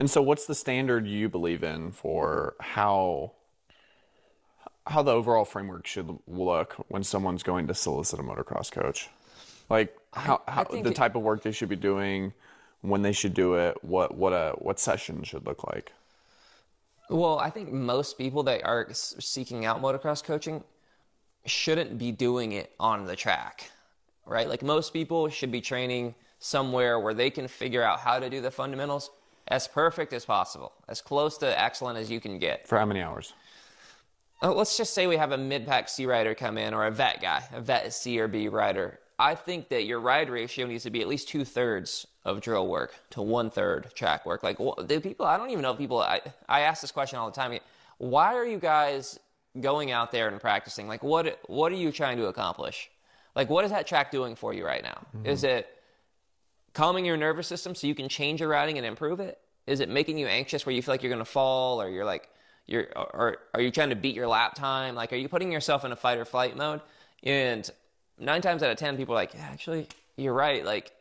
And so what's the standard you believe in for how the overall framework should look when someone's going to solicit a motocross coach? Like I how the think type of work they should be doing, when they should do it, what session should look like. well, I think most people that are seeking out motocross coaching shouldn't be doing it on the track, right? Like most people should be training somewhere where they can figure out how to do the fundamentals as perfect as possible, as close to excellent as you can get. For how many hours? Let's just say we have a mid-pack C rider come in, or a vet guy, a vet C or B rider. I think that your ride ratio needs to be at least 2/3 of drill work to 1/3 track work. Like the people, I don't even know people. I ask this question all the time. Why are you guys going out there and practicing? Like what are you trying to accomplish? Like what is that track doing for you right now? Is it calming your nervous system so you can change your riding and improve it? Is it making you anxious where you feel like you're going to fall, or or are you trying to beat your lap time? Like, are you putting yourself in a fight or flight mode? And 9 times out of 10, people are like, yeah, actually, you're right. Like,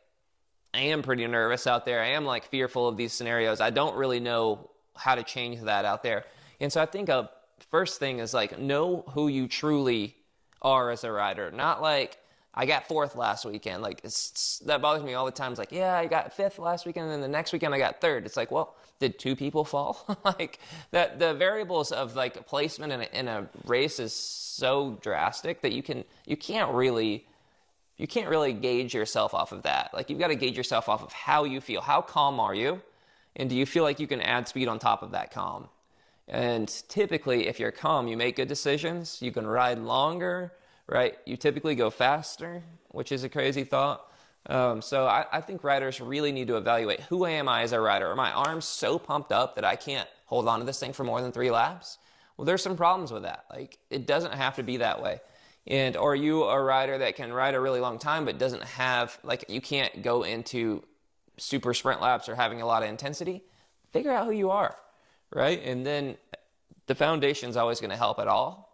I am pretty nervous out there. I am like fearful of these scenarios. I don't really know how to change that out there. And so I think a first thing is like, know who you truly are as a rider. Not like, I got 4th last weekend. Like, that bothers me all the time. It's like, yeah, I got 5th last weekend, and then the next weekend I got 3rd. It's like, well, did 2 people fall? Like, that the variables of like placement in a race is so drastic that you can't really gauge yourself off of that. Like, you've got to gauge yourself off of how you feel. How calm are you? And do you feel like you can add speed on top of that calm? And typically, if you're calm, you make good decisions. You can ride longer, right? You typically go faster, which is a crazy thought. So I think riders really need to evaluate, who am I as a rider? Are my arms so pumped up that I can't hold on to this thing for more than 3 laps? Well, there's some problems with that. Like, it doesn't have to be that way. And are you a rider that can ride a really long time but doesn't have, like, you can't go into super sprint laps or having a lot of intensity? Figure out who you are, right? And then the foundation's always going to help at all.